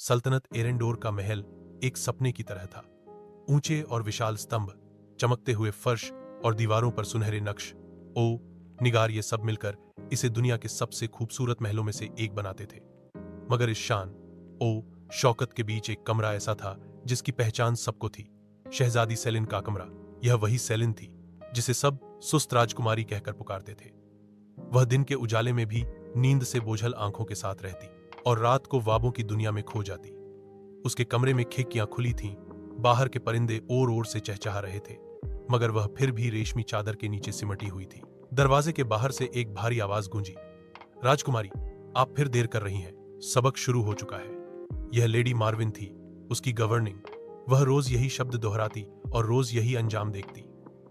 सल्तनत एरेंडोर का महल एक सपने की तरह था। ऊंचे और विशाल स्तंभ, चमकते हुए फर्श और दीवारों पर सुनहरे नक्श, ओ निगार, ये सब मिलकर इसे दुनिया के सबसे खूबसूरत महलों में से एक बनाते थे। मगर इस शान, ओ शौकत के बीच एक कमरा ऐसा था जिसकी पहचान सबको थी। शहजादी सेलिन का कमरा। यह वही सेलिन थी जिसे सब सुस्त राजकुमारी कहकर पुकारते थे। वह दिन के उजाले में भी नींद से बोझल आंखों के साथ रहती और रात को ख्वाबों की दुनिया में खो जाती। उसके कमरे में खिड़कियां खुली थीं, बाहर के परिंदे ओर ओर से चहचहा रहे थे, मगर वह फिर भी रेशमी चादर के नीचे सिमटी हुई थी। दरवाजे के बाहर से एक भारी आवाज गूंजी, राजकुमारी, आप फिर देर कर रही हैं, सबक शुरू हो चुका है। यह लेडी मार्विन थी, उसकी गवर्निंग। वह रोज यही शब्द दोहराती और रोज यही अंजाम देखती।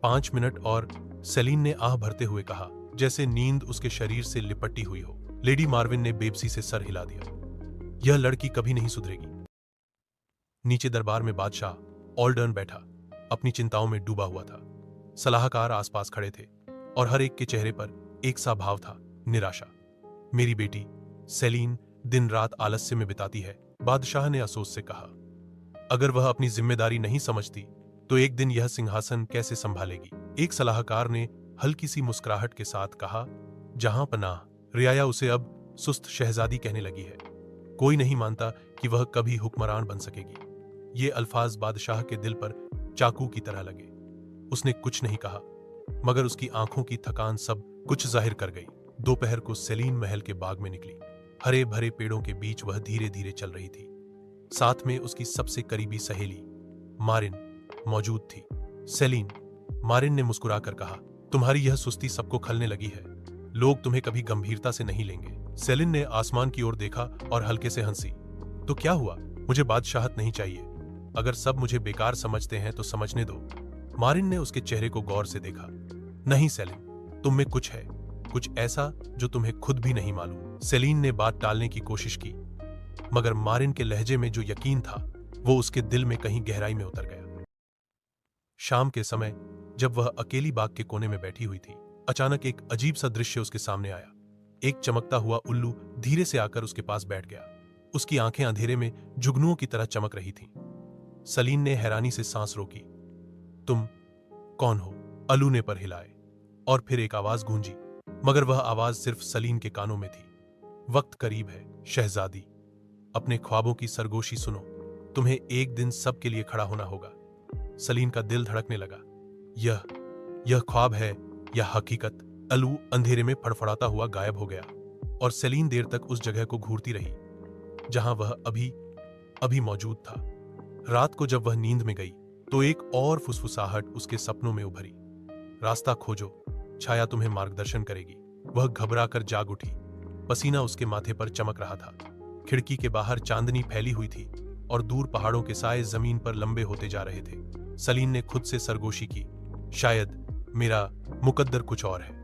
5 मिनट और, सेलिन ने आह भरते हुए कहा, जैसे नींद उसके शरीर से लिपटी हुई हो। लेडी मार्विन ने बेबसी से सर हिला दिया। यह लड़की कभी नहीं सुधरेगी। नीचे दरबार में बादशाह ऑल्डर्न बैठा, अपनी चिंताओं में डूबा हुआ था। सलाहकार आसपास खड़े थे और हर एक के चेहरे पर एक सा भाव था, निराशा। मेरी बेटी सेलिन दिन रात आलस्य में बिताती है, बादशाह ने अफसोस से कहा। अगर वह अपनी जिम्मेदारी नहीं समझती तो एक दिन यह सिंहासन कैसे संभालेगी। एक सलाहकार ने हल्की सी मुस्कुराहट के साथ कहा, जहां पनाह, रियाया उसे अब सुस्त शहजादी कहने लगी है। कोई नहीं मानता कि वह कभी हुक्मरान बन सकेगी। ये अल्फाज बादशाह के दिल पर चाकू की तरह लगे। उसने कुछ नहीं कहा, मगर उसकी आंखों की थकान सब कुछ जाहिर कर गई। दोपहर को सेलिन महल के बाग में निकली। हरे भरे पेड़ों के बीच वह धीरे धीरे चल रही थी। साथ में उसकी सबसे करीबी सहेली मारिन मौजूद थी। सेलिन, मारिन ने मुस्कुराकर कहा, तुम्हारी यह सुस्ती सबको खलने लगी है। लोग तुम्हें कभी गंभीरता से नहीं लेंगे। सेलिन ने आसमान की ओर देखा और हल्के से हंसी। तो क्या हुआ, मुझे बादशाहत नहीं चाहिए। अगर सब मुझे बेकार समझते हैं तो समझने दो। मारिन ने उसके चेहरे को गौर से देखा। नहीं सेलिन, तुम में कुछ है, कुछ ऐसा जो तुम्हें खुद भी नहीं मालूम। सेलिन ने बात टालने की कोशिश की, मगर मारिन के लहजे में जो यकीन था वो उसके दिल में कहीं गहराई में उतर गया। शाम के समय जब वह अकेली बाग के कोने में बैठी हुई थी, अचानक एक अजीब सा दृश्य उसके सामने आया। एक चमकता हुआ उल्लू धीरे से आकर उसके पास बैठ गया। उसकी आंखें अंधेरे में जुगनुओं की तरह चमक रही थीं। सेलिन ने हैरानी से सांस रोकी। तुम कौन हो? उल्लू ने पर हिलाए और फिर एक आवाज गूंजी, मगर वह आवाज सिर्फ सेलिन के कानों में थी। वक्त करीब है शहजादी, अपने ख्वाबों की सरगोशी सुनो। तुम्हें एक दिन सबके लिए खड़ा होना होगा। सेलिन का दिल धड़कने लगा। यह ख्वाब है या हकीकत? उल्लू अंधेरे में फड़फड़ाता हुआ गायब हो गया और सेलिन देर तक उस जगह को घूरती रही जहां वह अभी मौजूद था। रात को जब वह नींद में गई तो एक और फुसफुसाहट उसके सपनों में उभरी। रास्ता खोजो, छाया तुम्हें मार्गदर्शन करेगी। वह घबराकर जाग उठी। पसीना उसके माथे पर चमक रहा था। खिड़की के बाहर चांदनी फैली हुई थी और दूर पहाड़ों के साए जमीन पर लंबे होते जा रहे थे। सेलिन ने खुद से सरगोशी की, शायद मेरा मुकद्दर कुछ और है।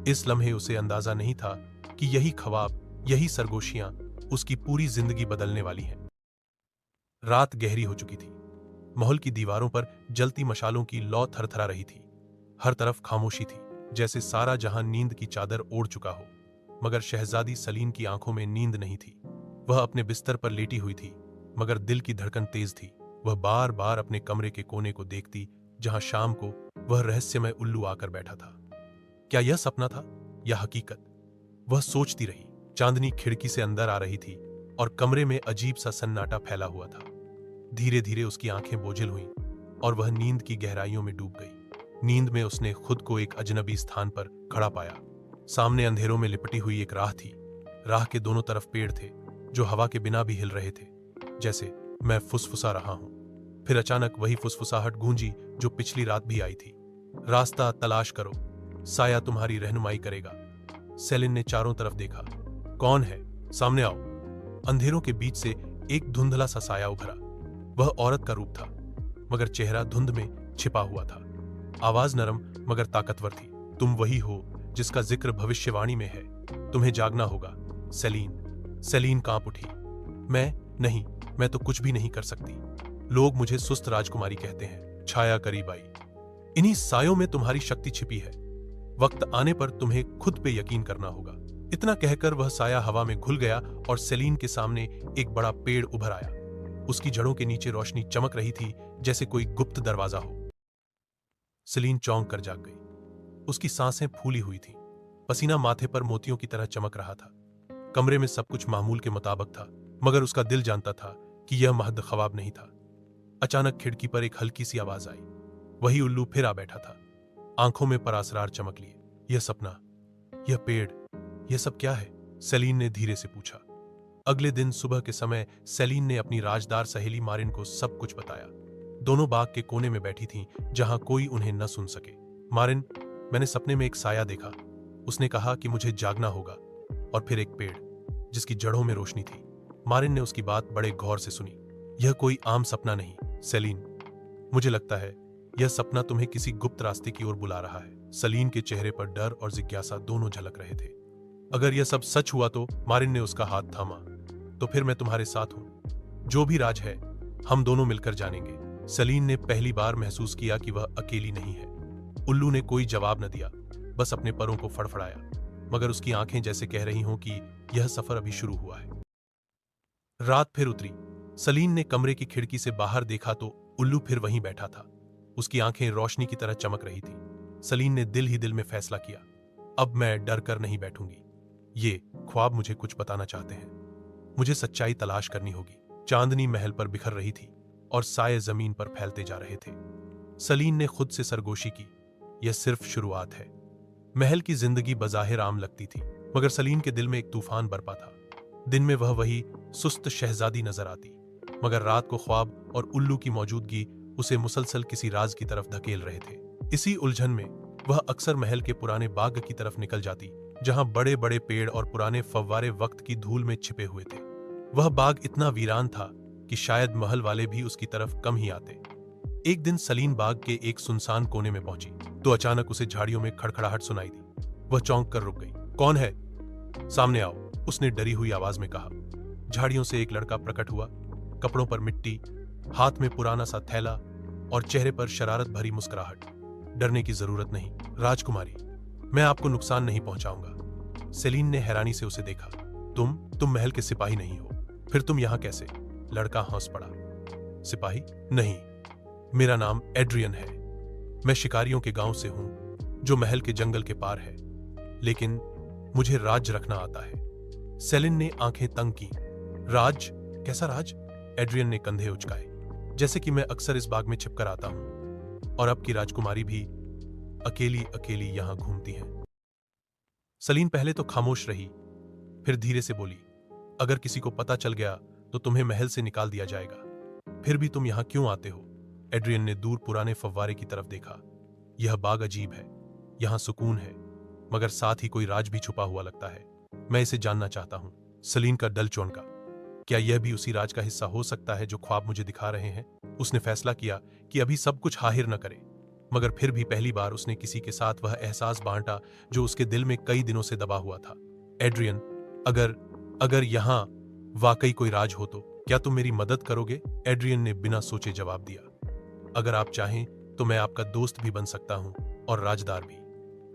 इस लम्हे उसे अंदाजा नहीं था कि यही ख्वाब, यही सरगोशियां उसकी पूरी जिंदगी बदलने वाली हैं। रात गहरी हो चुकी थी। महल की दीवारों पर जलती मशालों की लौ थरथरा रही थी। हर तरफ खामोशी थी, जैसे सारा जहां नींद की चादर ओढ़ चुका हो। मगर शहजादी सेलिन की आंखों में नींद नहीं थी। वह अपने बिस्तर पर लेटी हुई थी, मगर दिल की धड़कन तेज थी। वह बार बार अपने कमरे के कोने को देखती जहां शाम को वह रहस्यमय उल्लू आकर बैठा था। क्या यह सपना था या हकीकत? वह सोचती रही। चांदनी खिड़की से अंदर आ रही थी और कमरे में अजीब सा सन्नाटा फैला हुआ था। धीरे धीरे उसकी आंखें बोझिल हुईं और वह नींद की गहराइयों में डूब गई। नींद में उसने खुद को एक अजनबी स्थान पर खड़ा पाया। सामने अंधेरों में लिपटी हुई एक राह थी। राह के दोनों तरफ पेड़ थे जो हवा के बिना भी हिल रहे थे, जैसे मैं फुसफुसा रहा हूं। फिर अचानक वही फुसफुसाहट गूंजी जो पिछली रात भी आई थी। रास्ता तलाश करो, साया तुम्हारी रहनुमाई करेगा। सेलिन ने चारों तरफ देखा। कौन है? सामने आओ। अंधेरों के बीच से एक धुंधला सा साया उभरा। वह औरत का रूप था, मगर चेहरा धुंध में छिपा हुआ था। आवाज नरम मगर ताकतवर थी। तुम वही हो जिसका जिक्र भविष्यवाणी में है। तुम्हें जागना होगा सेलिन। सेलिन कांप उठी। नहीं, मैं तो कुछ भी नहीं कर सकती। लोग मुझे सुस्त राजकुमारी कहते हैं। छाया करीब आई। इन्हीं सायों में तुम्हारी शक्ति छिपी है। वक्त आने पर तुम्हें खुद पे यकीन करना होगा। इतना कहकर वह साया हवा में घुल गया और सेलीन के सामने एक बड़ा पेड़ उभर आया। उसकी जड़ों के नीचे रोशनी चमक रही थी, जैसे कोई गुप्त दरवाजा हो। सेलीन चौंक कर जाग गई। उसकी सांसें फूली हुई थीं। पसीना माथे पर मोतियों की तरह चमक रहा था। कमरे में सब कुछ मामूल के मुताबिक था, मगर उसका दिल जानता था कि यह महज ख्वाब नहीं था। अचानक खिड़की पर एक हल्की सी आवाज आई। वही उल्लू फिर आ बैठा था, आंखों में परासरार चमक लिए। यह सपना, यह पेड़, यह सब क्या है? सेलीन ने धीरे से पूछा। अगले दिन सुबह के समय सेलीन ने अपनी राजदार सहेली मारिन को सब कुछ बताया। दोनों बाग के कोने में बैठी थीं, जहां कोई उन्हें न सुन सके। मारिन, मैंने सपने में एक साया देखा। उसने कहा कि मुझे जागना होगा। और फिर एक पेड़ जिसकी जड़ों में रोशनी थी। मारिन ने उसकी बात बड़े गौर से सुनी। यह कोई आम सपना नहीं सेलीन, मुझे लगता है यह सपना तुम्हें किसी गुप्त रास्ते की ओर बुला रहा है। सेलीन के चेहरे पर डर और जिज्ञासा दोनों झलक रहे थे। अगर यह सब सच हुआ तो? मारिन ने उसका हाथ थामा। तो फिर मैं तुम्हारे साथ हूं। जो भी राज है हम दोनों मिलकर जानेंगे। सेलीन ने पहली बार महसूस किया कि वह अकेली नहीं है। उल्लू ने कोई जवाब न दिया, बस अपने परों को फड़फड़ाया, मगर उसकी आंखें जैसे कह रही हों कि यह सफर अभी शुरू हुआ है। रात फिर उतरी। सेलीन ने कमरे की खिड़की से बाहर देखा तो उल्लू फिर वहीं बैठा था। उसकी आंखें रोशनी की तरह चमक रही थी। सेलीन ने दिल ही दिल में फैसला किया, अब मैं डर कर नहीं बैठूंगी। ये ख्वाब मुझे कुछ बताना चाहते हैं। मुझे सच्चाई तलाश करनी होगी। चांदनी महल पर बिखर रही थी और साये जमीन पर फैलते जा रहे थे। सेलीन ने खुद से सरगोशी की, यह सिर्फ शुरुआत है। महल की जिंदगी बज़ाहिर आम लगती थी, मगर सेलीन के दिल में एक तूफान बरपा था। दिन में वह वही सुस्त शहजादी नजर आती, मगर रात को ख्वाब और उल्लू की मौजूदगी उसे मुसलसल किसी राज की तरफ धकेल रहे थे। इसी उलझन में वह अक्सर महल के पुराने बाग की तरफ निकल जाती, जहां बड़े बड़े पेड़ और पुराने फव्वारे वक्त की धूल में छिपे हुए थे। वह बाग इतना वीरान था कि शायद महल वाले भी उसकी तरफ कम ही आते। एक दिन सेलीन बाग के एक सुनसान कोने में पहुंची तो अचानक उसे झाड़ियों में खड़खड़ाहट सुनाई दी। वह चौंक कर रुक गई। कौन है? सामने आओ, उसने डरी हुई आवाज में कहा। झाड़ियों से एक लड़का प्रकट हुआ, कपड़ों पर मिट्टी, हाथ में पुराना सा थैला और चेहरे पर शरारत भरी मुस्कुराहट। डरने की जरूरत नहीं राजकुमारी, मैं आपको नुकसान नहीं पहुंचाऊंगा। सेलीन ने हैरानी से उसे देखा। तुम महल के सिपाही नहीं हो, फिर तुम यहां कैसे? लड़का हंस पड़ा। सिपाही नहीं, मेरा नाम एड्रियन है। मैं शिकारियों के गांव से हूं जो महल के जंगल के पार है, लेकिन मुझे राज रखना आता है। सेलिन ने आंखें तंग की। राज? कैसा राज? एड्रियन ने कंधे उचकाए। जैसे कि मैं अक्सर इस बाग में छिपकर आता हूं और अब की राजकुमारी भी अकेली अकेली यहां घूमती है। सेलीन पहले तो खामोश रही, फिर धीरे से बोली, अगर किसी को पता चल गया तो तुम्हें महल से निकाल दिया जाएगा। फिर भी तुम यहां क्यों आते हो? एड्रियन ने दूर पुराने फव्वारे की तरफ देखा। यह बाग अजीब है, यहां सुकून है, मगर साथ ही कोई राज भी छुपा हुआ लगता है। मैं इसे जानना चाहता हूं। सेलीन का डल चौंका। क्या यह भी उसी राज का हिस्सा हो सकता है जो ख्वाब मुझे दिखा रहे हैं? उसने फैसला किया कि अभी सब कुछ हाहिर न करे, मगर फिर भी पहली बार उसने किसी के साथ वह एहसास बांटा जो उसके दिल में कई दिनों से दबा हुआ था। एड्रियन, अगर यहां वाकई कोई राज हो तो क्या तुम मेरी मदद करोगे? एड्रियन ने बिना सोचे जवाब दिया। अगर आप चाहें तो मैं आपका दोस्त भी बन सकता हूं और राजदार भी।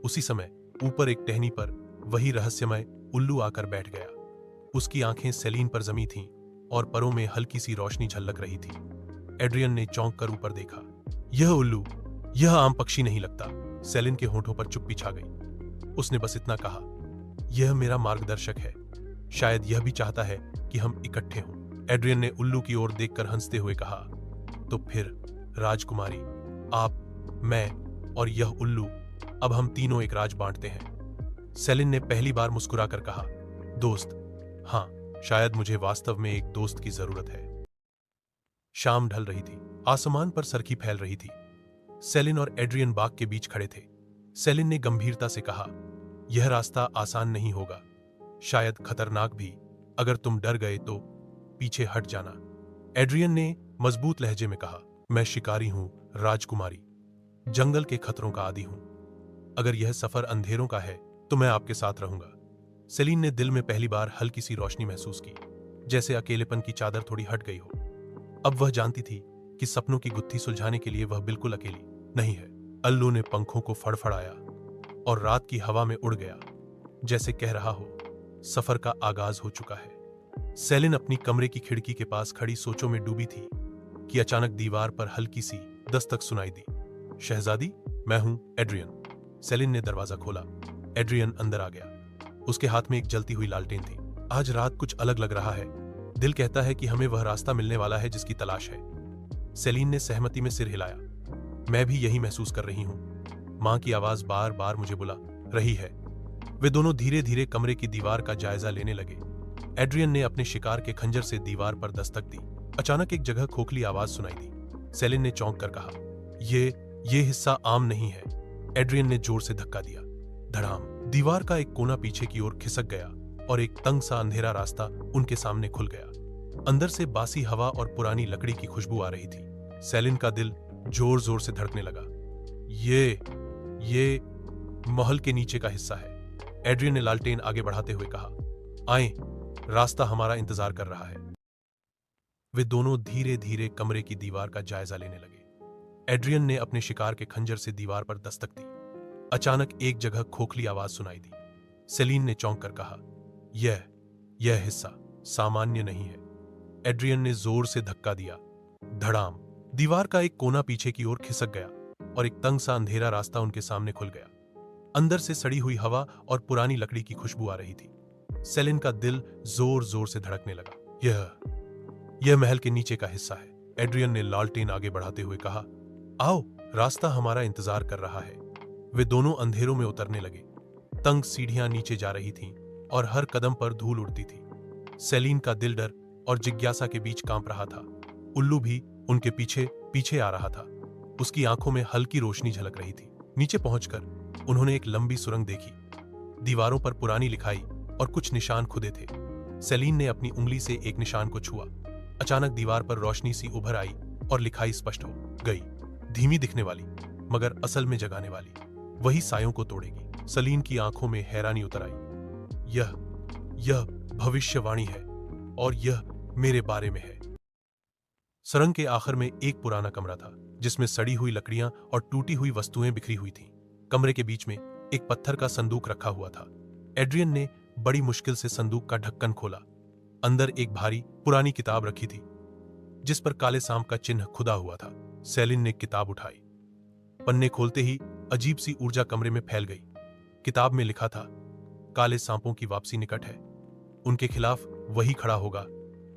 उसी समय ऊपर एक टहनी पर वही रहस्यमय उल्लू आकर बैठ गया। उसकी आंखें सेलीन पर जमी थीं और परों में हल्की सी रोशनी झलक रही थी। एड्रियन ने चौंक कर ऊपर देखा। यह उल्लू, यह आम पक्षी नहीं लगता। सेलिन के होठों पर चुप्पी छा गई। उसने बस इतना कहा, यह मेरा मार्गदर्शक है, शायद यह भी चाहता है कि हम इकट्ठे हों। एड्रियन ने उल्लू की ओर देखकर हंसते हुए कहा, तो फिर राजकुमारी, आप, मैं और यह उल्लू, अब हम तीनों एक राज बांटते हैं। सेलिन ने पहली बार मुस्कुराकर कहा, दोस्त? हाँ, शायद मुझे वास्तव में एक दोस्त की जरूरत है। शाम ढल रही थी, आसमान पर सरखी फैल रही थी। सेलिन और एड्रियन बाग के बीच खड़े थे। सेलिन ने गंभीरता से कहा, यह रास्ता आसान नहीं होगा, शायद खतरनाक भी। अगर तुम डर गए तो पीछे हट जाना। एड्रियन ने मजबूत लहजे में कहा, मैं शिकारी हूं राजकुमारी, जंगल के खतरों का आदी हूं। अगर यह सफर अंधेरों का है तो मैं आपके साथ रहूंगा। सेलीन ने दिल में पहली बार हल्की सी रोशनी महसूस की, जैसे अकेलेपन की चादर थोड़ी हट गई हो। अब वह जानती थी कि सपनों की गुत्थी सुलझाने के लिए वह बिल्कुल अकेली नहीं है। उल्लू ने पंखों को फड़फड़ाया और रात की हवा में उड़ गया, जैसे कह रहा हो, सफर का आगाज हो चुका है। सेलिन अपनी कमरे की खिड़की के पास खड़ी सोचों में डूबी थी कि अचानक दीवार पर हल्की सी दस्तक सुनाई दी। शहजादी, मैं हूं एड्रियन। सेलिन ने दरवाजा खोला। एड्रियन अंदर आ गया। उसके हाथ में एक जलती हुई लालटेन थी। आज रात कुछ अलग लग रहा है। दिल कहता है कि हमें वह रास्ता मिलने वाला है जिसकी तलाश है। सेलिन ने सहमति में सिर हिलाया। मैं भी यही महसूस कर रही हूं। मां की आवाज बार बार मुझे बुला रही है। वे दोनों धीरे धीरे कमरे की दीवार का जायजा लेने लगे। एड्रियन ने अपने शिकार के खंजर से दीवार पर दस्तक दी। अचानक एक जगह खोखली आवाज सुनाई दी। सेलिन ने चौंक कर कहा, ये हिस्सा आम नहीं है। एड्रियन ने जोर से धक्का दिया। धड़ाम। दीवार का एक कोना पीछे की ओर खिसक गया और एक तंग सा अंधेरा रास्ता उनके सामने खुल गया। अंदर से बासी हवा और पुरानी लकड़ी की खुशबू आ रही थी। सेलिन का दिल जोर जोर से धड़कने लगा। ये महल के नीचे का हिस्सा है। एड्रियन ने लालटेन आगे बढ़ाते हुए कहा, आएं, रास्ता हमारा इंतजार कर रहा है। वे दोनों धीरे धीरे कमरे की दीवार का जायजा लेने लगे। एड्रियन ने अपने शिकार के खंजर से दीवार पर दस्तक दी। अचानक एक जगह खोखली आवाज सुनाई दी। सेलिन ने चौंक कर कहा, यह हिस्सा सामान्य नहीं है। एड्रियन ने जोर से धक्का दिया। धड़ाम। दीवार का एक कोना पीछे की ओर खिसक गया और एक तंग सा अंधेरा रास्ता उनके सामने खुल गया। अंदर से सड़ी हुई हवा और पुरानी लकड़ी की खुशबू आ रही थी। सेलिन का दिल जोर जोर से धड़कने लगा। यह महल के नीचे का हिस्सा है। एड्रियन ने लालटेन आगे बढ़ाते हुए कहा, आओ, रास्ता हमारा इंतजार कर रहा है। वे दोनों अंधेरों में उतरने लगे। तंग सीढ़ियां नीचे जा रही थीं और हर कदम पर धूल उड़ती थी। सेलिन का दिल डर और जिज्ञासा के बीच कांप रहा था। उल्लू भी उनके पीछे पीछे आ रहा था। उसकी आंखों में हल्की रोशनी झलक रही थी। नीचे पहुंचकर उन्होंने एक लंबी सुरंग देखी। दीवारों पर पुरानी लिखाई और कुछ निशान खुदे थे। सेलिन ने अपनी उंगली से एक निशान को छुआ। अचानक दीवार पर रोशनी सी उभर आई और लिखाई स्पष्ट हो गई। धीमी दिखने वाली, मगर असल में जगाने वाली। वही सायों को तोड़ेगी। सेलिन की आंखों में हैरानी उतर आई। यह भविष्यवाणी है और यह मेरे बारे में है। सुरंग के आखिर में एक पुराना कमरा था जिसमें सड़ी हुई लकड़ियां और टूटी हुई वस्तुएं बिखरी हुई थीं। कमरे के बीच में एक पत्थर का संदूक रखा हुआ था। एड्रियन ने बड़ी मुश्किल से संदूक का ढक्कन खोला। अंदर एक भारी पुरानी किताब रखी थी जिस पर काले सांप का चिन्ह खुदा हुआ था। सेलिन ने किताब उठाई। पन्ने खोलते ही अजीब सी ऊर्जा कमरे में फैल गई। किताब में लिखा था, काले सांपों की वापसी निकट है। उनके खिलाफ वही खड़ा होगा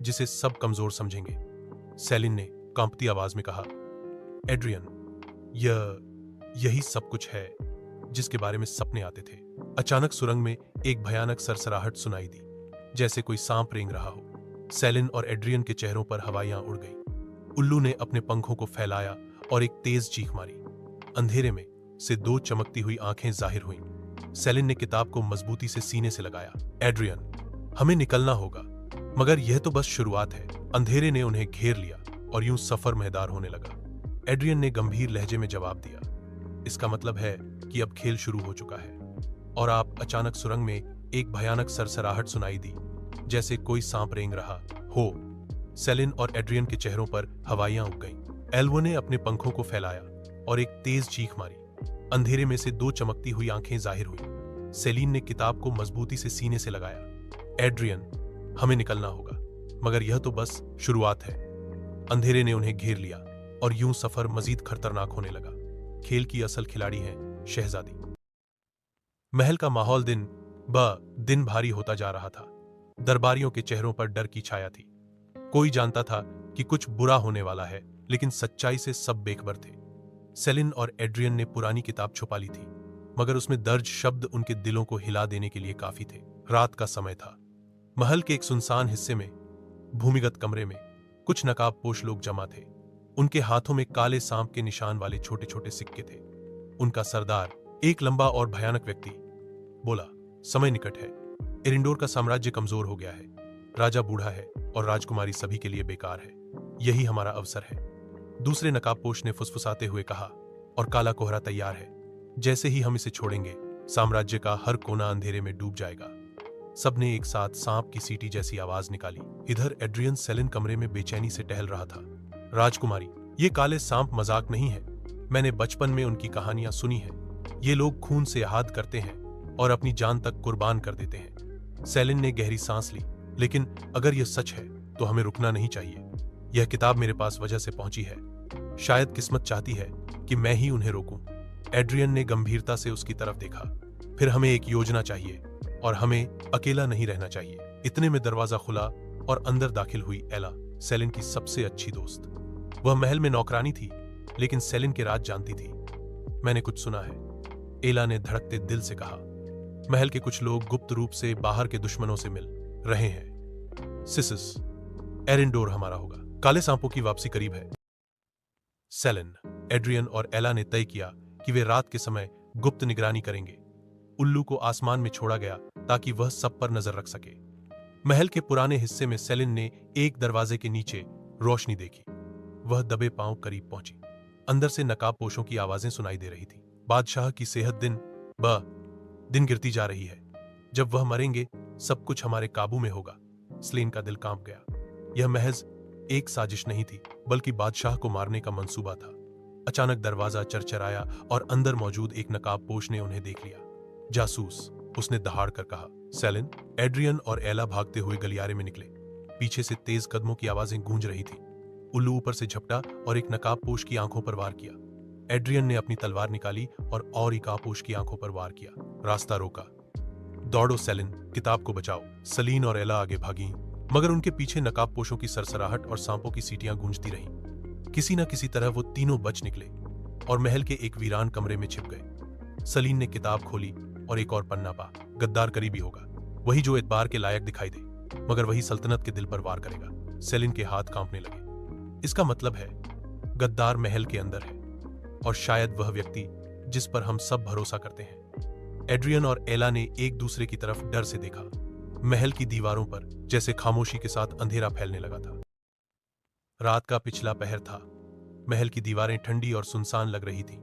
जिसे सब कमजोर समझेंगे। सेलिन ने कांपती आवाज में कहा, एड्रियन, यही सब कुछ है जिसके बारे में सपने आते थे। अचानक सुरंग में एक भयानक सरसराहट सुनाई दी, जैसे कोई सांप रेंग रहा हो। सेलिन और एड्रियन के चेहरों पर हवाइयां उड़ गई। उल्लू ने अपने पंखों को फैलाया और एक तेज चीख मारी। अंधेरे में से दो चमकती हुई आंखें जाहिर हुईं। सेलिन ने किताब को मजबूती से सीने से लगाया। एड्रियन, हमें निकलना होगा, मगर यह तो बस शुरुआत है। अंधेरे ने उन्हें घेर लिया और यूं सफर महदार होने लगा। एड्रियन ने गंभीर लहजे में जवाब दिया, इसका मतलब है कि अब खेल शुरू हो चुका है। और आप अचानक सुरंग में एक भयानक सरसराहट सुनाई दी, जैसे कोई सांप रेंग रहा हो। सेलिन और एड्रियन के चेहरों पर हवाइयां उग गईं। एल्वो ने अपने पंखों को फैलाया और एक तेज चीख मारी। अंधेरे में से दो चमकती हुई आंखें जाहिर हुई। सेलिन ने किताब को मजबूती से सीने से लगाया। एड्रियन, हमें निकलना होगा, मगर यह तो बस शुरुआत है। अंधेरे ने उन्हें घेर लिया और यूं सफर मजीद खतरनाक होने लगा। खेल की असल खिलाड़ी है शहजादी। महल का माहौल दिन भारी होता जा रहा था। दरबारियों के चेहरों पर डर की छाया थी। कोई जानता था कि कुछ बुरा होने वाला है, लेकिन सच्चाई से सब बेखबर थे। सेलिन और एड्रियन ने पुरानी किताब छुपा ली थी, मगर उसमें दर्ज शब्द उनके दिलों को हिला देने के लिए काफी थे। रात का समय था। महल के एक सुनसान हिस्से में भूमिगत कमरे में कुछ नकाबपोश लोग जमा थे। उनके हाथों में काले सांप के निशान वाले छोटे छोटे सिक्के थे। उनका सरदार, एक लंबा और भयानक व्यक्ति, बोला, समय निकट है। एरिंडोर का साम्राज्य कमजोर हो गया है। राजा बूढ़ा है और राजकुमारी सभी के लिए बेकार है। यही हमारा अवसर है। दूसरे नकाबपोश ने फुसफुसाते हुए कहा, और काला कोहरा तैयार है। जैसे ही हम इसे छोड़ेंगे, साम्राज्य का हर कोना अंधेरे में डूब जाएगा। सबने एक साथ सांप की सीटी जैसी आवाज निकाली। इधर एड्रियन सेलिन कमरे में बेचैनी से टहल रहा था। राजकुमारी, ये काले सांप मजाक नहीं है। मैंने बचपन में उनकी कहानियां सुनी हैं। ये लोग खून से आहाद करते हैं और अपनी जान तक कुर्बान कर देते हैं। सेलिन ने गहरी सांस ली। लेकिन अगर यह सच है तो हमें रुकना नहीं चाहिए। यह किताब मेरे पास वजह से पहुंची है। शायद किस्मत चाहती है कि मैं ही उन्हें रोकूं। एड्रियन ने गंभीरता से उसकी तरफ देखा। फिर हमें एक योजना चाहिए और हमें अकेला नहीं रहना चाहिए। इतने में दरवाजा खुला और अंदर दाखिल हुई एला, सेलिन की सबसे अच्छी दोस्त। वह महल में नौकरानी थी, लेकिन सेलिन के राज जानती थी। मैंने कुछ सुना है, एला ने धड़कते दिल से कहा। महल के कुछ लोग गुप्त रूप से बाहर के दुश्मनों से मिल रहे हैं। सिसिस, एरिंडोर हमारा होगा। काले सांपों की वापसी करीब है। सेलिन, एड्रियन और एला ने तय किया कि वे रात के समय गुप्त निगरानी करेंगे। उल्लू को आसमान में छोड़ा गया ताकि वह सब पर नजर रख सके। महल के पुराने हिस्से में सेलिन ने एक दरवाजे के नीचे रोशनी देखी। वह दबे पांव करीब पहुंची। अंदर से नकाबपोशों की आवाजें सुनाई दे रही थी। बादशाह की सेहत दिन ब दिन गिरती जा रही है। जब वह मरेंगे सब कुछ हमारे काबू में होगा। सेलिन का दिल कांप गया। यह महज एक साजिश नहीं थी, बल्कि बादशाह को मारने का मंसूबा था। अचानक दरवाजा चरचराया और अंदर मौजूद एक नकाबपोश ने उन्हें देख लिया। जासूस, उसने दहाड़ कर कहा। सेलिन, एड्रियन और एला भागते हुए गलियारे में निकले। पीछे से तेज कदमों की आवाजें गूंज रही थी। उल्लू ऊपर से झपटा और एक नकाबपोश की आंखों पर वार किया। एड्रियन ने अपनी तलवार निकाली और नकाबपोश की आंखों पर वार किया। रास्ता रोका। दौड़ो सेलिन, किताब को बचाओ। सेलिन और एला आगे भागी, मगर उनके पीछे नकाबपोशों की सरसराहट और सांपों की सीटियां गूंजती रहीं। किसी न किसी तरह वो तीनों बच निकले और महल के एक वीरान कमरे में छिप गए। सेलिन ने किताब खोली और एक और पन्ना पा। गद्दार करीबी होगा, वही जो एतबार के लायक दिखाई दे, मगर वही सल्तनत के दिल पर वार करेगा। सेलिन के हाथ कांपने लगे। इसका मतलब है गद्दार महल के अंदर है, और शायद वह व्यक्ति जिस पर हम सब भरोसा करते हैं। एड्रियन और एला ने एक दूसरे की तरफ डर से देखा। महल की दीवारों पर जैसे खामोशी के साथ अंधेरा फैलने लगा था। रात का पिछला पहर था। महल की दीवारें ठंडी और सुनसान लग रही थी।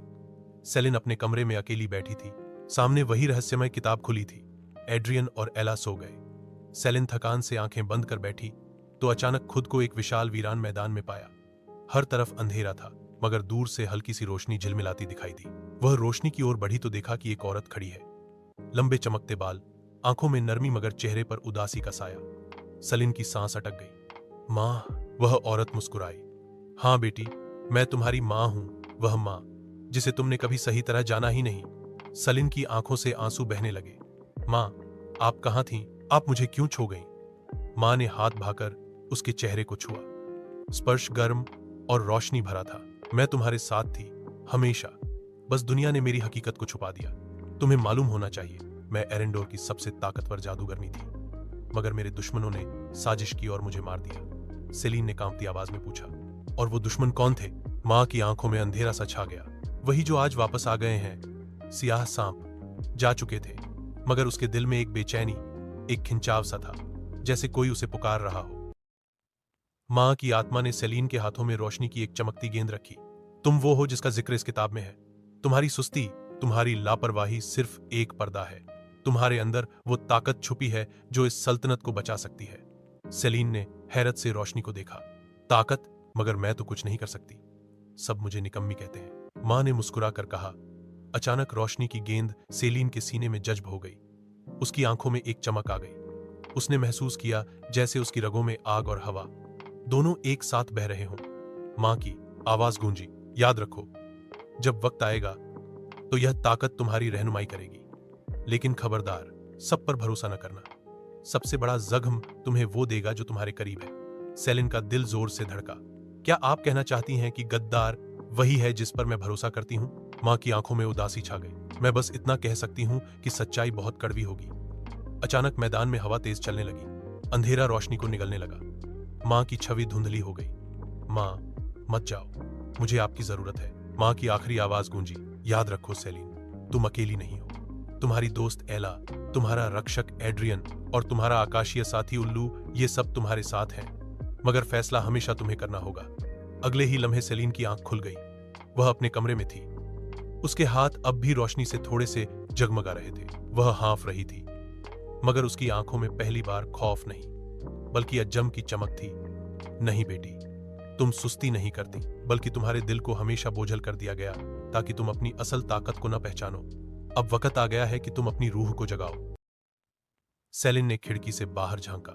सेलिन अपने कमरे में अकेली बैठी थी। सामने वही रहस्यमय किताब खुली थी। एड्रियन और एला सो गए। सेलिन थकान से आंखें बंद कर बैठी तो अचानक खुद को एक विशाल वीरान मैदान में पाया। हर तरफ अंधेरा था, मगर दूर से हल्की सी रोशनी झिलमिलाती दिखाई दी। वह रोशनी की ओर बढ़ी तो देखा कि एक औरत खड़ी है। लंबे चमकते बाल, आंखों में नरमी मगर चेहरे पर उदासी का साया। सेलिन की सांस अटक गई। मां, वह औरत मुस्कुराई। हां बेटी, मैं तुम्हारी मां हूं, वह मां जिसे तुमने कभी सही तरह जाना ही नहीं। सेलिन की आंखों से आंसू बहने लगे। मां, आप कहां थीं? आप मुझे क्यों छो गईं? मां ने हाथ भाकर उसके चेहरे को छुआ। स्पर्श गर्म और रोशनी भरा था। मैं तुम्हारे साथ थी, हमेशा। बस दुनिया ने मेरी हकीकत को छुपा दिया। तुम्हें मालूम होना चाहिए, मैं एरेंडोर की सबसे ताकतवर जादूगरनी थी, मगर मेरे दुश्मनों ने साजिश की और मुझे मार दिया। सेलिन ने कांपती आवाज में पूछा। और वो दुश्मन कौन थे? मां की आंखों में अंधेरा सा छा गया। वही जो आज वापस आ गए हैं। सियाह सांप जा चुके थे, मगर उसके दिल में एक बेचैनी, एक खिंचाव सा था, जैसे कोई उसे पुकार रहा हो। मां की आत्मा ने सेलिन के हाथों में रोशनी की एक चमकती गेंद रखी। तुम वो हो जिसका जिक्र इस किताब में है। तुम्हारी सुस्ती, तुम्हारी लापरवाही सिर्फ एक पर्दा है। तुम्हारे अंदर वो ताकत छुपी है जो इस सल्तनत को बचा सकती है। सेलिन ने हैरत से रोशनी को देखा। ताकत? मगर मैं तो कुछ नहीं कर सकती। सब मुझे निकम्मी कहते हैं, मां ने मुस्कुरा कर कहा। अचानक रोशनी की गेंद सेलिन के सीने में जज्ब हो गई। उसकी आंखों में एक चमक आ गई। उसने महसूस किया जैसे उसकी रगों में आग और हवा दोनों एक साथ बह रहे हों। मां की आवाज गूंजी, याद रखो, जब वक्त आएगा तो यह ताकत तुम्हारी रहनुमाई करेगी। लेकिन खबरदार, सब पर भरोसा न करना। सबसे बड़ा जख्म तुम्हें वो देगा जो तुम्हारे करीब है। सेलिन का दिल जोर से धड़का। क्या आप कहना चाहती हैं कि गद्दार वही है जिस पर मैं भरोसा करती हूं? मां की आंखों में उदासी छा गई। मैं बस इतना कह सकती हूं कि सच्चाई बहुत कड़वी होगी। अचानक मैदान में हवा तेज चलने लगी। अंधेरा रोशनी को निगलने लगा। मां की छवि धुंधली हो गई। मां, मत जाओ, मुझे आपकी जरूरत है। मां की आखिरी आवाज गूंजी। याद रखो सेलिन, तुम अकेली नहीं हो। तुम्हारी दोस्त एला, तुम्हारा रक्षक एड्रियन और तुम्हारा आकाशीय साथी उल्लू, ये सब तुम्हारे साथ हैं। मगर फैसला हमेशा तुम्हें करना होगा। अगले ही लम्हे सेलिन की आंख खुल गई। वह अपने कमरे में थी। उसके हाथ अब भी रोशनी से थोड़े से जगमगा रहे थे। वह हाँफ रही थी, मगर उसकी आंखों में पहली बार खौफ नहीं, बल्कि अज्जम की चमक थी। नहीं बेटी, तुम सुस्ती नहीं करती, बल्कि तुम्हारे दिल को हमेशा बोझल कर दिया गया ताकि तुम अपनी असल ताकत को न पहचानो। अब वक्त आ गया है कि तुम अपनी रूह को जगाओ। सेलिन ने खिड़की से बाहर झांका।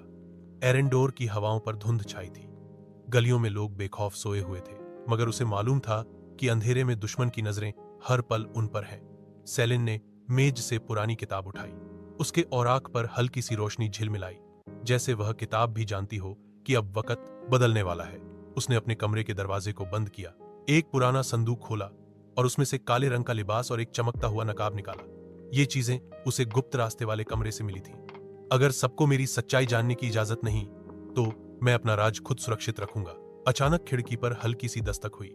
एरेंडोर की हवाओं पर धुंध छाई थी। गलियों में लोग बेखौफ सोए हुए थे, मगर उसे मालूम था कि अंधेरे में दुश्मन की नजरें हर पल उन पर हैं। सेलिन ने मेज से पुरानी किताब उठाई। उसके औराक पर हल्की सी रोशनी झिलमिलाई, जैसे वह किताब भी जानती हो कि अब वक्त बदलने वाला है। उसने अपने कमरे के दरवाजे को बंद किया, एक पुराना संदूक खोला और उसमें से काले रंग का लिबास और एक चमकता हुआ नकाब निकाला। ये चीजें उसे गुप्त रास्ते वाले कमरे से मिली थीं। अगर सबको मेरी सच्चाई जानने की इजाजत नहीं, तो मैं अपना राज खुद सुरक्षित रखूंगा। अचानक खिड़की पर हल्की सी दस्तक हुई।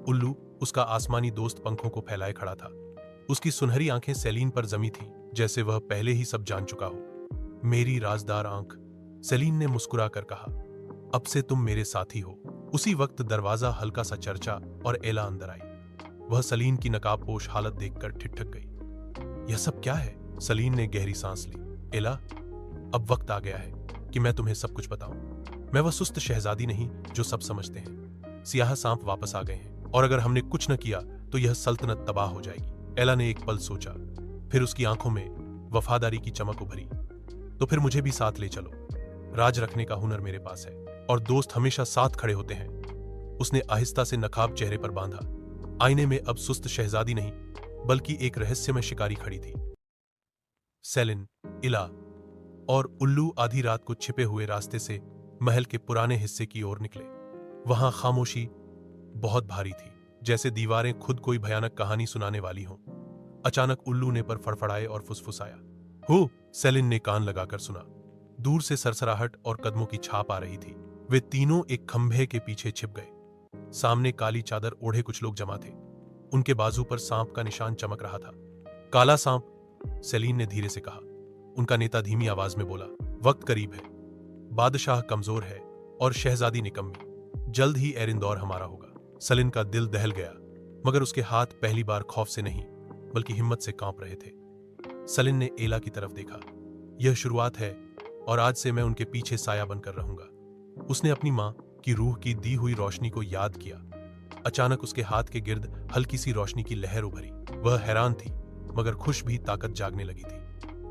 उल्लू, उसका आसमानी दोस्त, पंखों को फैलाए खड़ा था। उसकी सुनहरी आंखें सेलीन पर जमी थीं, जैसे वह पहले ही सब जान चुका हो। मेरी राजदार आंख, सेलीन ने मुस्कुराकर कहा, अब से तुम मेरे साथी हो। उसी वक्त दरवाजा हल्का सा चर्चा और एला अंदर आई। वह सलीन की नकाबपोश हालत देखकर ठिठक गई। यह सब क्या है? सलीन ने गहरी सांस ली। एला, अब वक्त आ गया है कि मैं तुम्हें सब कुछ बताऊं। मैं वह सुस्त शहजादी नहीं जो सब समझते हैं। सियाह सांप वापस आ गए हैं, और अगर हमने कुछ न किया तो यह सल्तनत तबाह हो जाएगी। एला ने एक पल सोचा, फिर उसकी आंखों में वफादारी की चमक उभरी। तो फिर मुझे भी साथ ले चलो। राज रखने का हुनर मेरे पास है, और दोस्त हमेशा साथ खड़े होते हैं। उसने आहिस्ता से नकाब चेहरे पर बांधा। आईने में अब सुस्त शहजादी नहीं, बल्कि एक रहस्यमय शिकारी खड़ी थी। सेलिन, इला और उल्लू आधी रात को छिपे हुए रास्ते से महल के पुराने हिस्से की ओर निकले। वहां खामोशी बहुत भारी थी, जैसे दीवारें खुद कोई भयानक कहानी सुनाने वाली हों। अचानक उल्लू ने पर फड़फड़ाए और फुसफुसाया। हो! सेलिन ने कान लगाकर सुना। दूर से सरसराहट और कदमों की छाप आ रही थी। वे तीनों एक खंभे के पीछे छिप गए। सामने काली चादर ओढ़े कुछ लोग जमा थे। उनके बाजू पर सांप का निशान चमक रहा था। काला सांप, सेलिन ने धीरे से कहा। उनका नेता धीमी आवाज में बोला, वक्त करीब है। बादशाह कमजोर है और शहजादी निकम्मी। जल्द ही एरिंदौर हमारा होगा। सेलिन का दिल दहल गया, मगर उसके हाथ पहली बार खौफ से नहीं, बल्कि हिम्मत से कांप रहे थे। सेलिन ने एला की तरफ देखा। यह शुरुआत है, और आज से मैं उनके पीछे साया बनकर रहूंगा। उसने अपनी मां की रूह की दी हुई रोशनी को याद किया। अचानक उसके हाथ के गिर्द हल्की सी रोशनी की लहर उभरी। वह हैरान थी, मगर खुश भी। ताकत जागने लगी थी।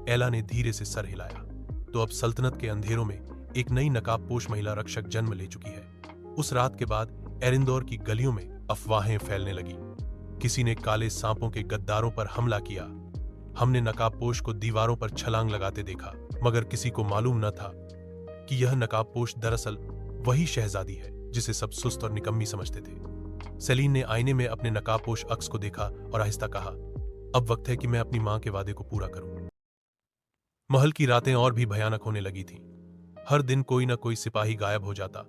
एला ने धीरे से सर हिलाया। तो अब सल्तनत के अंधेरों में एक नई नकाबपोश महिला रक्षक जन्म ले चुकी है। उस रात के बाद एरिंदौर की गलियों में अफवाहें फैलने लगी। किसी ने काले सांपों के गद्दारों पर हमला किया। हमने नकाबपोश को दीवारों पर छलांग लगाते देखा, मगर किसी को मालूम न था कि यह नकाबपोश दरअसल वही शहजादी है जिसे सब सुस्त और निकम्मी समझते थे। सेलीन ने आईने में अपने नकाबपोश अक्स को देखा और आहिस्ता कहा, अब वक्त है कि मैं अपनी मां के वादे को पूरा करूं। महल की रातें और भी भयानक होने लगी थीं। हर दिन कोई न कोई सिपाही गायब हो जाता,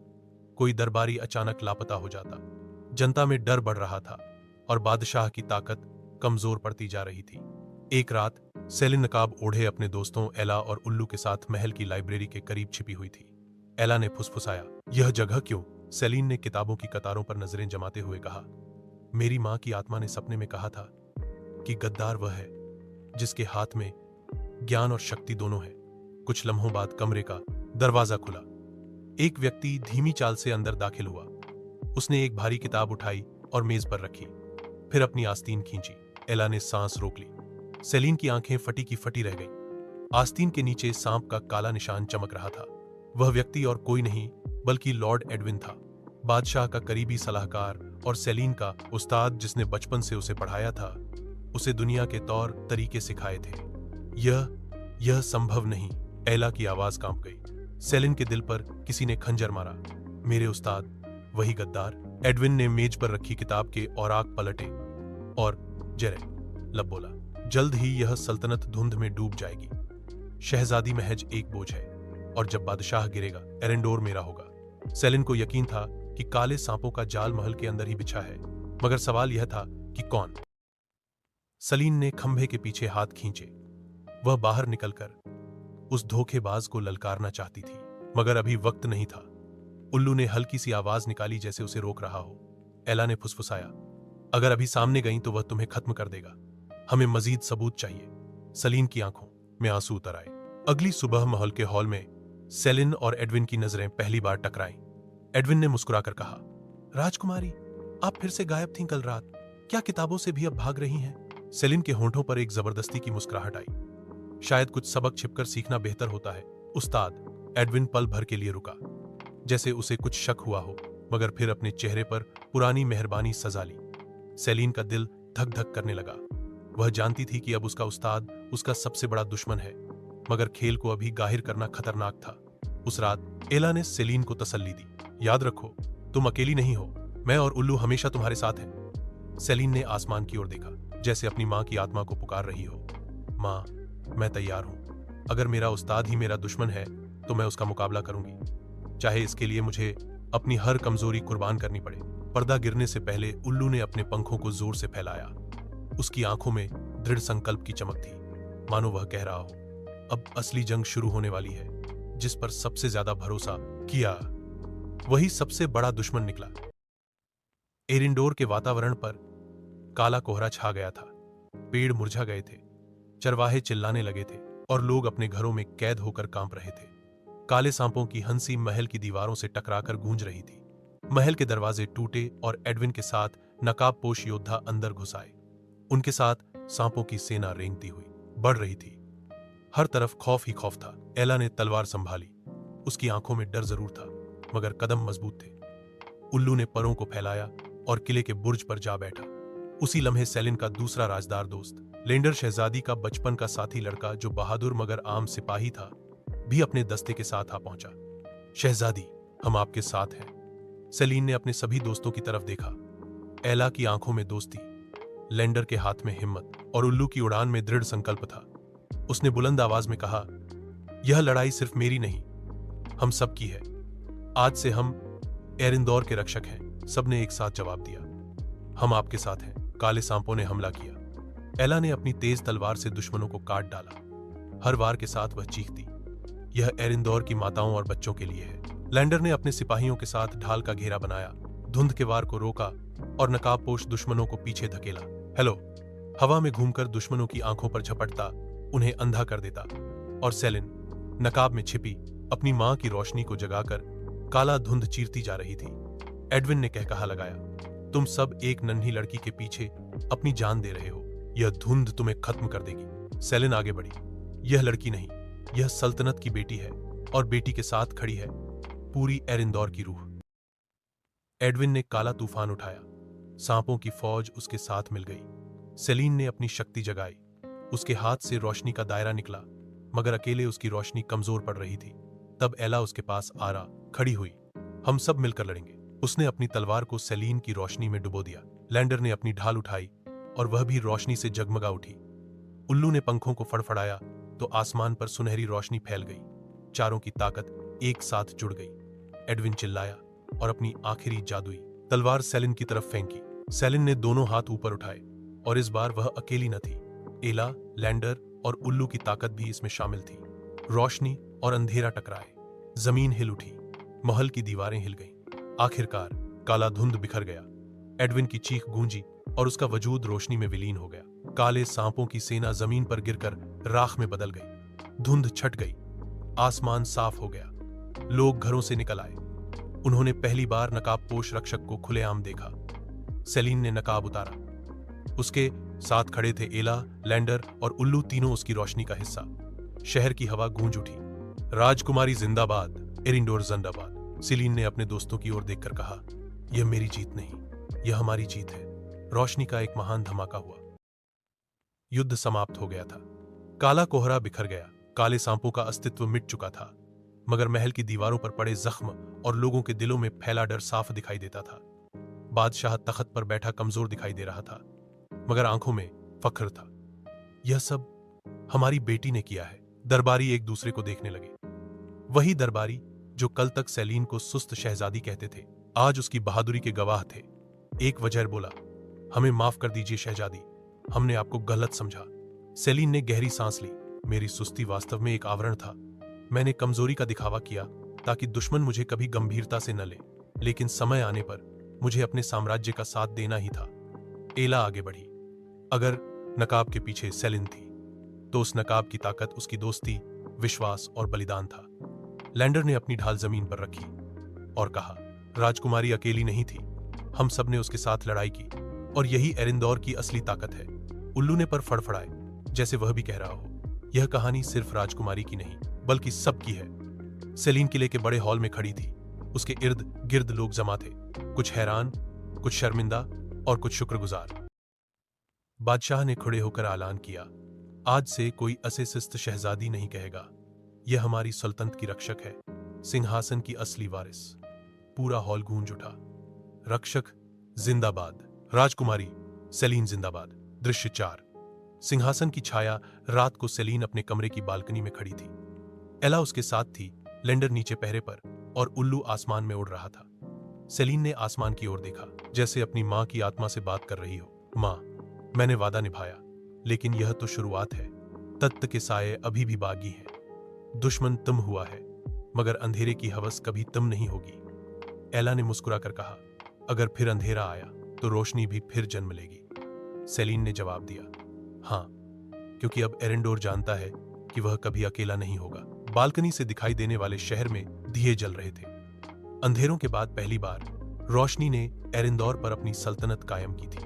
कोई दरबारी अचानक लापता हो जाता। जनता में डर बढ़ रहा था, और बादशाह की ताकत कमजोर पड़ती जा रही थी। एक रात सेलिन नकाब ओढ़े अपने दोस्तों एला और उल्लू के साथ महल की लाइब्रेरी के करीब छिपी हुई थी। एला ने फुसफुसाया, यह जगह क्यों? सेलिन ने किताबों की कतारों पर नजरें जमाते हुए कहा, मेरी मां की आत्मा ने सपने में कहा था कि गद्दार वह है जिसके हाथ में ज्ञान और शक्ति दोनों है। कुछ लम्हों बाद कमरे का दरवाजा खुला। एक व्यक्ति धीमी चाल से अंदर दाखिल हुआ। उसने एक भारी किताब उठाई और मेज पर रखी, फिर अपनी आस्तीन खींची। एला ने सांस रोक ली। सेलिन की आंखें फटी की फटी रह गईं। आस्तीन के नीचे सांप का काला निशान चमक रहा था। वह व्यक्ति और कोई नहीं बल्कि लॉर्ड एडविन था, बादशाह का करीबी सलाहकार और सेलिन का उस्ताद, जिसने बचपन से उसे पढ़ाया था, उसे दुनिया के तौर तरीके सिखाए थे। यह संभव नहीं। एला की आवाज कांप गई। सेलिन के दिल पर किसी ने खंजर मारा। मेरे उस्ताद, वही गद्दार? एडविन ने मेज पर रखी किताब के औराक पलटे और जरे लब बोला, जल्द ही यह सल्तनत धुंध में डूब जाएगी। शहजादी महज एक बोझ है, और जब बादशाह गिरेगा, एरेंडोर मेरा होगा। सेलिन को यकीन था कि काले सांपों का जाल महल के अंदर ही बिछा है, मगर सवाल यह था कि कौन? सेलिन ने खंभे के पीछे हाथ खींचे। वह बाहर निकलकर उस धोखेबाज को ललकारना चाहती थी, मगर अभी वक्त नहीं था। उल्लू ने हल्की सी आवाज निकाली, जैसे उसे रोक रहा हो। एला ने फुसफुसाया, अगर अभी सामने गई तो वह तुम्हें खत्म कर देगा। हमें मजीद सबूत चाहिए। सेलिन की आंखों में आंसू उतर आए। अगली सुबह महल के हॉल में सेलिन और एडविन की नजरें पहली बार टकराईं। एडविन ने मुस्कुराकर कहा, राजकुमारी, आप फिर से गायब थीं कल रात। क्या किताबों से भी अब भाग रही हैं? सेलिन के होंठों पर एक जबरदस्ती की मुस्कुराहट आई। शायद कुछ सबक छिपकर सीखना बेहतर होता है। उस्ताद। एडविन पल भर के लिए रुका, जैसे उसे कुछ शक हुआ हो, मगर फिर अपने चेहरे पर पुरानी मेहरबानी सजा ली। सेलिन का दिल धक धक करने लगा। वह जानती थी कि अब उसका उस्ताद उसका सबसे बड़ा दुश्मन है, मगर खेल को अभी गाहिर करना खतरनाक था। उस रात एला ने सेलिन को तसल्ली दी, याद रखो, तुम अकेली नहीं हो, मैं और उल्लू हमेशा तुम्हारे साथ हैं। सेलिन ने आसमान की ओर देखा, जैसे अपनी माँ की आत्मा को पुकार रही हो। माँ, मैं तैयार हूं। अगर मेरा उस्ताद ही मेरा दुश्मन है तो मैं उसका मुकाबला करूंगी, चाहे इसके लिए मुझे अपनी हर कमजोरी कुर्बान करनी पड़े। पर्दा गिरने से पहले उल्लू ने अपने पंखों को जोर से फैलाया। उसकी आंखों में दृढ़ संकल्प की चमक थी, मानो वह कह रहा हो, अब असली जंग शुरू होने वाली है। जिस पर सबसे ज्यादा भरोसा किया वही सबसे बड़ा दुश्मन निकला। एरिंडोर के वातावरण पर काला कोहरा छा गया था। पेड़ मुरझा गए थे, चरवाहे चिल्लाने लगे थे और लोग अपने घरों में कैद होकर कांप रहे थे। काले सांपों की हंसी महल की दीवारों से टकराकर गूंज रही थी। महल के दरवाजे टूटे और एडविन के साथ नकाबपोश योद्धा अंदर घुस आए। उनके साथ सांपों की सेना रेंगती हुई बढ़ रही थी। हर तरफ खौफ ही खौफ था। एला ने तलवार संभाली। उसकी आंखों में डर जरूर था, मगर कदम मजबूत थे। उल्लू ने परों को फैलाया और किले के बुर्ज पर जा बैठा। उसी लम्हे सेलिन का दूसरा राजदार दोस्त, लेंडर शहजादी का बचपन का साथी लड़का, जो बहादुर मगर आम सिपाही था, भी अपने दस्ते के साथ आ पहुंचा। शहजादी, हम आपके साथ हैं। सेलिन ने अपने सभी दोस्तों की तरफ देखा। एला की आंखों में दोस्ती, लेंडर के हाथ में हिम्मत और उल्लू की उड़ान में दृढ़ संकल्प था। उसने बुलंद आवाज में कहा, यह लड़ाई सिर्फ मेरी नहीं, हम सब की है। आज से हम एरिंदोर के रक्षक हैं। सबने एक साथ जवाब दिया, हम आपके साथ हैं। काले सांपों ने हमला किया। एला ने अपनी तेज तलवार से दुश्मनों को काट डाला। हर वार के साथ वह चीखती, यह एरिंदोर की माताओं और बच्चों के लिए है। लैंडर ने अपने सिपाहियों के साथ ढाल का घेरा बनाया, धुंध के वार को रोका और नकाबपोश दुश्मनों को पीछे धकेला। हेलो, हवा में घूमकर दुश्मनों की आंखों पर झपटता, उन्हें अंधा कर देता। और सेलिन नकाब में छिपी अपनी मां की रोशनी को जगाकर काला धुंध चीरती जा रही थी। एडविन ने कह कहा लगाया, तुम सब एक नन्ही लड़की के पीछे अपनी जान दे रहे हो। यह धुंध तुम्हें खत्म कर देगी। सेलिन आगे बढ़ी, यह लड़की नहीं, यह सल्तनत की बेटी है, और बेटी के साथ खड़ी है पूरी एरिंदोर की रूह। एडविन ने काला तूफान उठाया। सांपों की फौज उसके साथ मिल गई। सेलिन ने अपनी शक्ति जगाई। उसके हाथ से रोशनी का दायरा निकला, मगर अकेले उसकी रोशनी कमजोर पड़ रही थी। तब एला उसके पास आरा खड़ी हुई। हम सब मिलकर लड़ेंगे। उसने अपनी तलवार को सेलिन की रोशनी में डुबो दिया। लैंडर ने अपनी ढाल उठाई और वह भी रोशनी से जगमगा उठी। उल्लू ने पंखों को फड़फड़ाया तो आसमान पर सुनहरी रोशनी फैल गई। चारों की ताकत एक साथ जुड़ गई। एडविन चिल्लाया और अपनी आखिरी जादुई तलवार सेलिन की तरफ फेंकी। सेलिन ने दोनों हाथ ऊपर उठाए और इस बार वह अकेली न थी। एला, लैंडर और उल्लू की ताकत भी इसमें शामिल थी। रोशनी और अंधेरा टकराए, जमीन हिल उठी, महल की दीवारें हिल गईं। आखिरकार काला धुंध बिखर गया। एडविन की चीख गूंजी और उसका वजूद रोशनी में विलीन हो गया। काले सांपों की सेना जमीन पर गिरकर राख में बदल गई। धुंध छट गई, आसमान साफ हो गया। लोग घरों से निकल आए। उन्होंने पहली बार नकाबपोश रक्षक को खुलेआम देखा। सेलिन ने नकाब उतारा। उसके साथ खड़े थे एला, लैंडर और उल्लू, तीनों उसकी रोशनी का हिस्सा। शहर की हवा गूंज उठी, राजकुमारी जिंदाबाद, एरिंडोर जिंदाबाद। सेलिन ने अपने दोस्तों की ओर देखकर कहा, यह मेरी जीत नहीं, यह हमारी जीत है। रोशनी का एक महान धमाका हुआ। युद्ध समाप्त हो गया था। काला कोहरा बिखर गया। काले सांपों का अस्तित्व मिट चुका था, मगर महल की दीवारों पर पड़े जख्म और लोगों के दिलों में फैला डर साफ दिखाई देता था। बादशाह तख्त पर बैठा कमजोर दिखाई दे रहा था, मगर आंखों में फख्र था। यह सब हमारी बेटी ने किया है। दरबारी एक दूसरे को देखने लगे। वही दरबारी जो कल तक सेलिन को सुस्त शहजादी कहते थे, आज उसकी बहादुरी के गवाह थे। एक वज़ीर बोला, हमें माफ कर दीजिए शहजादी, हमने आपको गलत समझा। सेलिन ने गहरी सांस ली। मेरी सुस्ती वास्तव में एक आवरण था। मैंने कमजोरी का दिखावा किया ताकि दुश्मन मुझे कभी गंभीरता से न ले, लेकिन समय आने पर मुझे अपने साम्राज्य का साथ देना ही था। एला आगे बढ़ी। अगर नकाब के पीछे सेलिन थी, तो उस नकाब की ताकत उसकी दोस्ती, विश्वास और बलिदान था। लैंडर ने अपनी ढाल जमीन पर रखी और कहा, राजकुमारी अकेली नहीं थी, हम सब ने उसके साथ लड़ाई की, और यही एरिंदोर की असली ताकत है। उल्लू ने पर फड़फड़ाए, जैसे वह भी कह रहा हो, यह कहानी सिर्फ राजकुमारी की नहीं बल्कि सबकी है। सेलीन किले के बड़े हॉल में खड़ी थी। उसके इर्द गिर्द लोग जमा थे, कुछ हैरान, कुछ शर्मिंदा और कुछ शुक्रगुजार। बादशाह ने खड़े होकर ऐलान किया, आज से कोई असेसिस्त शहजादी नहीं कहेगा। यह हमारी सल्तनत की रक्षक है, सिंहासन की असली वारिस। पूरा हॉल गूंज उठा, रक्षक जिंदाबाद, राजकुमारी सेलीन जिंदाबाद। दृश्य 4। सिंहासन की छाया। रात को सेलीन अपने कमरे की बालकनी में खड़ी थी। एला उसके साथ थी, लेंडर नीचे पहरे पर और उल्लू आसमान में उड़ रहा था। सेलीन ने आसमान की ओर देखा, जैसे अपनी मां की आत्मा से बात कर रही हो। मां, मैंने वादा निभाया, लेकिन यह तो शुरुआत है। तत्व के साये अभी भी बागी हैं। दुश्मन तुम हुआ है, मगर अंधेरे की हवस कभी तुम नहीं होगी। एला ने मुस्कुराकर कहा, अगर फिर अंधेरा आया तो रोशनी भी फिर जन्म लेगी। सेलीन ने जवाब दिया, हाँ, क्योंकि अब एरेंडोर जानता है कि वह कभी अकेला नहीं होगा। बालकनी से दिखाई देने वाले शहर में दिए जल रहे थे। अंधेरों के बाद पहली बार रोशनी ने एरेंडोर पर अपनी सल्तनत कायम की थी।